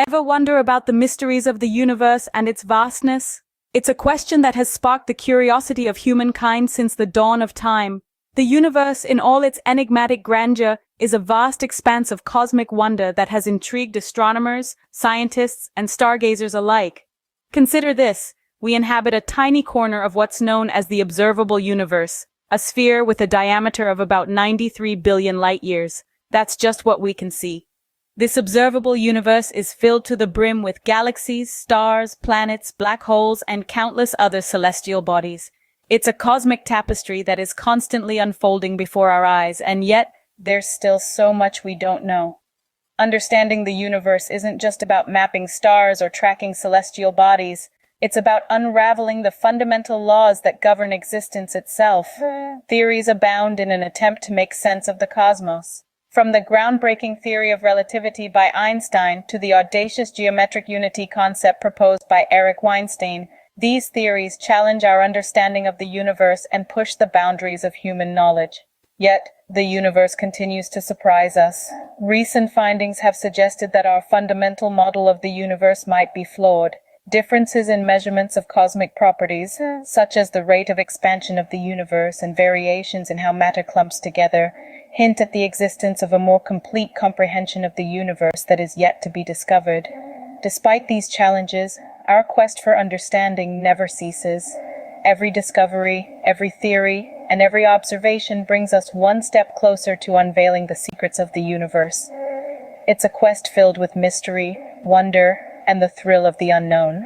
Ever wonder about the mysteries of the universe and its vastness? It's a question that has sparked the curiosity of humankind since the dawn of time. The universe, in all its enigmatic grandeur, is a vast expanse of cosmic wonder that has intrigued astronomers, scientists, and stargazers alike. Consider this: we inhabit a tiny corner of what's known as the observable universe, a sphere with a diameter of about 93 billion light-years. That's just what we can see. This observable universe is filled to the brim with galaxies, stars, planets, black holes, and countless other celestial bodies. It's a cosmic tapestry that is constantly unfolding before our eyes, and yet there's still so much we don't know. Understanding the universe isn't just about mapping stars or tracking celestial bodies. It's about unraveling the fundamental laws that govern existence itself. Theories abound in an attempt to make sense of the cosmos. From the groundbreaking theory of relativity by Einstein to the audacious geometric unity concept proposed by Eric Weinstein, these theories challenge our understanding of the universe and push the boundaries of human knowledge. Yet, the universe continues to surprise us. Recent findings have suggested that our fundamental model of the universe might be flawed. Differences in measurements of cosmic properties, such as the rate of expansion of the universe and variations in how matter clumps together, hint at the existence of a more complete comprehension of the universe that is yet to be discovered. Despite these challenges, our quest for understanding never ceases. Every discovery, every theory, and every observation brings us one step closer to unveiling the secrets of the universe. It's a quest filled with mystery, wonder, and the thrill of the unknown.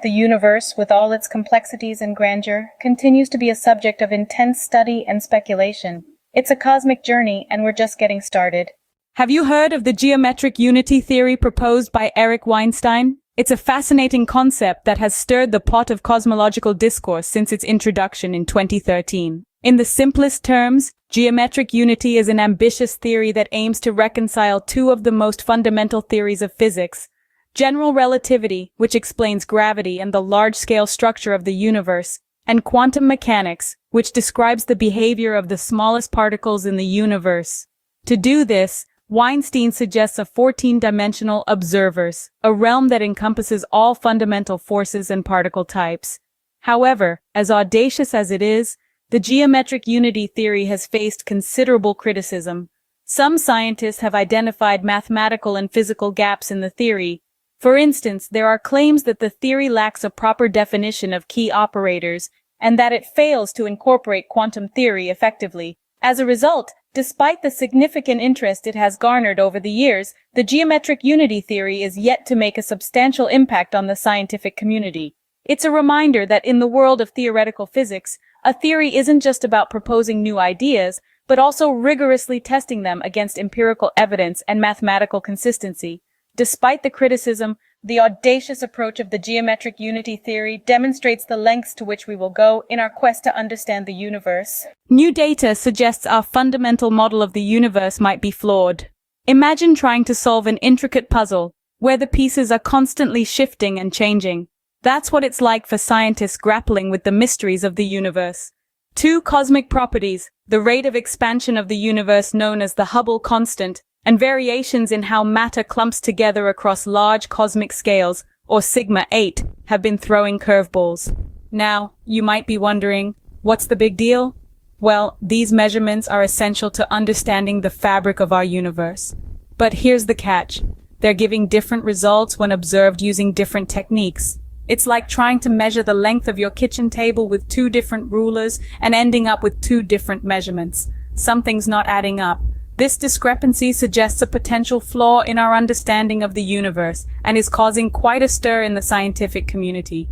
The universe, with all its complexities and grandeur, continues to be a subject of intense study and speculation. It's a cosmic journey, and we're just getting started. Have you heard of the geometric unity theory proposed by Eric Weinstein? It's a fascinating concept that has stirred the pot of cosmological discourse since its introduction in 2013. In the simplest terms, geometric unity is an ambitious theory that aims to reconcile two of the most fundamental theories of physics: general relativity, which explains gravity and the large-scale structure of the universe, and quantum mechanics, which describes the behavior of the smallest particles in the universe. To do this, Weinstein suggests a 14-dimensional observers, a realm that encompasses all fundamental forces and particle types. However, as audacious as it is, the geometric unity theory has faced considerable criticism. Some scientists have identified mathematical and physical gaps in the theory. For instance, there are claims that the theory lacks a proper definition of key operators and that it fails to incorporate quantum theory effectively. As a result, despite the significant interest it has garnered over the years, the geometric unity theory is yet to make a substantial impact on the scientific community. It's a reminder that in the world of theoretical physics, a theory isn't just about proposing new ideas, but also rigorously testing them against empirical evidence and mathematical consistency. Despite the criticism, the audacious approach of the geometric unity theory demonstrates the lengths to which we will go in our quest to understand the universe. New data suggests our fundamental model of the universe might be flawed. Imagine trying to solve an intricate puzzle, where the pieces are constantly shifting and changing. That's what it's like for scientists grappling with the mysteries of the universe. Two cosmic properties, the rate of expansion of the universe known as the Hubble constant, and variations in how matter clumps together across large cosmic scales, or sigma 8, have been throwing curveballs. Now, you might be wondering, what's the big deal? Well, these measurements are essential to understanding the fabric of our universe. But here's the catch. They're giving different results when observed using different techniques. It's like trying to measure the length of your kitchen table with two different rulers and ending up with two different measurements. Something's not adding up. This discrepancy suggests a potential flaw in our understanding of the universe and is causing quite a stir in the scientific community.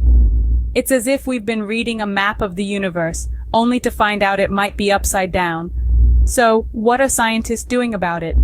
It's as if we've been reading a map of the universe, only to find out it might be upside down. So, what are scientists doing about it?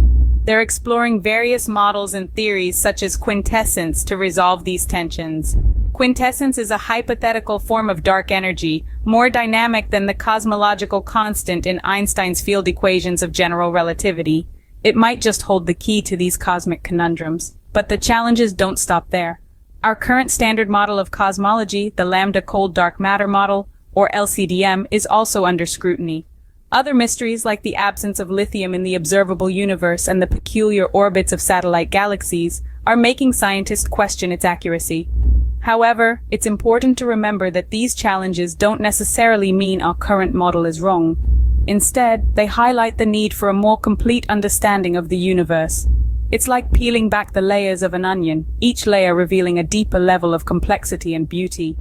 They're exploring various models and theories such as quintessence to resolve these tensions. Quintessence is a hypothetical form of dark energy, more dynamic than the cosmological constant in Einstein's field equations of general relativity. It might just hold the key to these cosmic conundrums. But the challenges don't stop there. Our current standard model of cosmology, the lambda cold dark matter model, or LCDM, is also under scrutiny. Other mysteries, like the absence of lithium in the observable universe and the peculiar orbits of satellite galaxies, are making scientists question its accuracy. However, it's important to remember that these challenges don't necessarily mean our current model is wrong. Instead, they highlight the need for a more complete understanding of the universe. It's like peeling back the layers of an onion, each layer revealing a deeper level of complexity and beauty.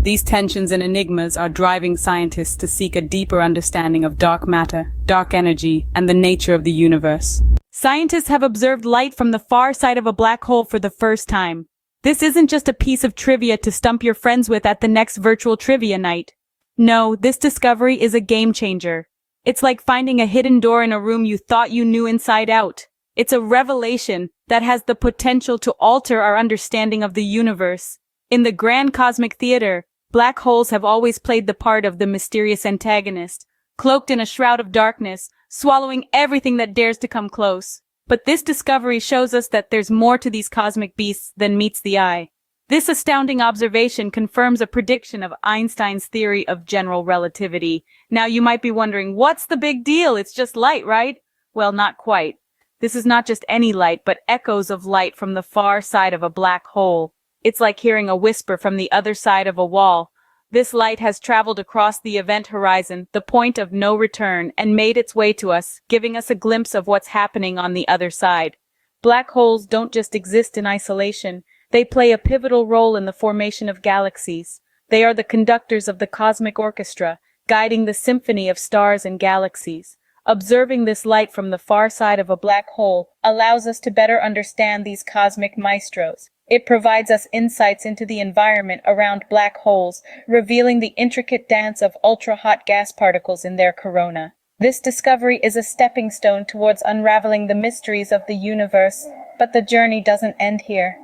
These tensions and enigmas are driving scientists to seek a deeper understanding of dark matter, dark energy, and the nature of the universe. Scientists have observed light from the far side of a black hole for the first time. This isn't just a piece of trivia to stump your friends with at the next virtual trivia night. No, this discovery is a game changer. It's like finding a hidden door in a room you thought you knew inside out. It's a revelation that has the potential to alter our understanding of the universe. In the grand cosmic theater, black holes have always played the part of the mysterious antagonist, cloaked in a shroud of darkness, swallowing everything that dares to come close. But this discovery shows us that there's more to these cosmic beasts than meets the eye. This astounding observation confirms a prediction of Einstein's theory of general relativity. Now you might be wondering, what's the big deal? It's just light, right? Well, not quite. This is not just any light, but echoes of light from the far side of a black hole. It's like hearing a whisper from the other side of a wall. This light has traveled across the event horizon, the point of no return, and made its way to us, giving us a glimpse of what's happening on the other side. Black holes don't just exist in isolation. They play a pivotal role in the formation of galaxies. They are the conductors of the cosmic orchestra, guiding the symphony of stars and galaxies. Observing this light from the far side of a black hole allows us to better understand these cosmic maestros. It provides us insights into the environment around black holes, revealing the intricate dance of ultra-hot gas particles in their corona. This discovery is a stepping stone towards unraveling the mysteries of the universe, but the journey doesn't end here.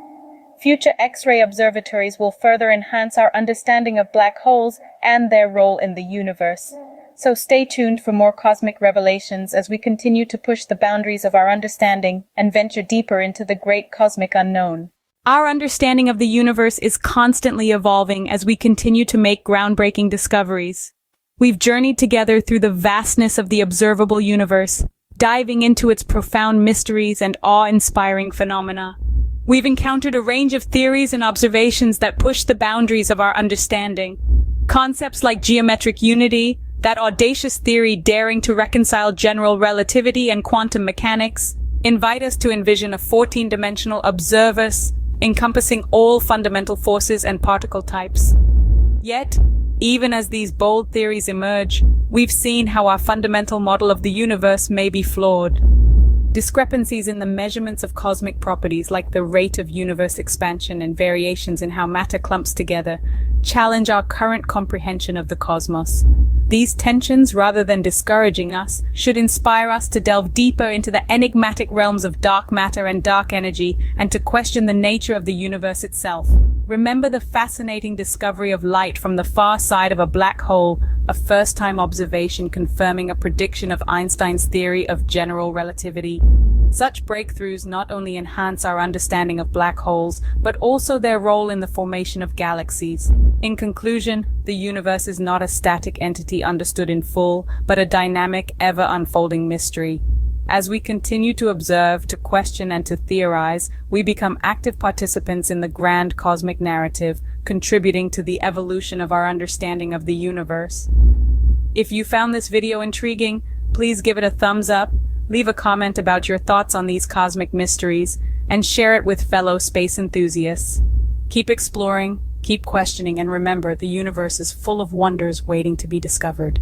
Future X-ray observatories will further enhance our understanding of black holes and their role in the universe. So stay tuned for more cosmic revelations as we continue to push the boundaries of our understanding and venture deeper into the great cosmic unknown. Our understanding of the universe is constantly evolving as we continue to make groundbreaking discoveries. We've journeyed together through the vastness of the observable universe, diving into its profound mysteries and awe-inspiring phenomena. We've encountered a range of theories and observations that push the boundaries of our understanding. Concepts like geometric unity, that audacious theory daring to reconcile general relativity and quantum mechanics, invite us to envision a 14-dimensional observerse encompassing all fundamental forces and particle types. Yet, even as these bold theories emerge, we've seen how our fundamental model of the universe may be flawed. Discrepancies in the measurements of cosmic properties, like the rate of universe expansion and variations in how matter clumps together, challenge our current comprehension of the cosmos. These tensions, rather than discouraging us, should inspire us to delve deeper into the enigmatic realms of dark matter and dark energy, and to question the nature of the universe itself. Remember the fascinating discovery of light from the far side of a black hole, a first-time observation confirming a prediction of Einstein's theory of general relativity. Such breakthroughs not only enhance our understanding of black holes, but also their role in the formation of galaxies. In conclusion, the universe is not a static entity understood in full, but a dynamic, ever-unfolding mystery. As we continue to observe, to question, and to theorize, we become active participants in the grand cosmic narrative, contributing to the evolution of our understanding of the universe. If you found this video intriguing, please give it a thumbs up, leave a comment about your thoughts on these cosmic mysteries, and share it with fellow space enthusiasts. Keep exploring, keep questioning, and remember, the universe is full of wonders waiting to be discovered.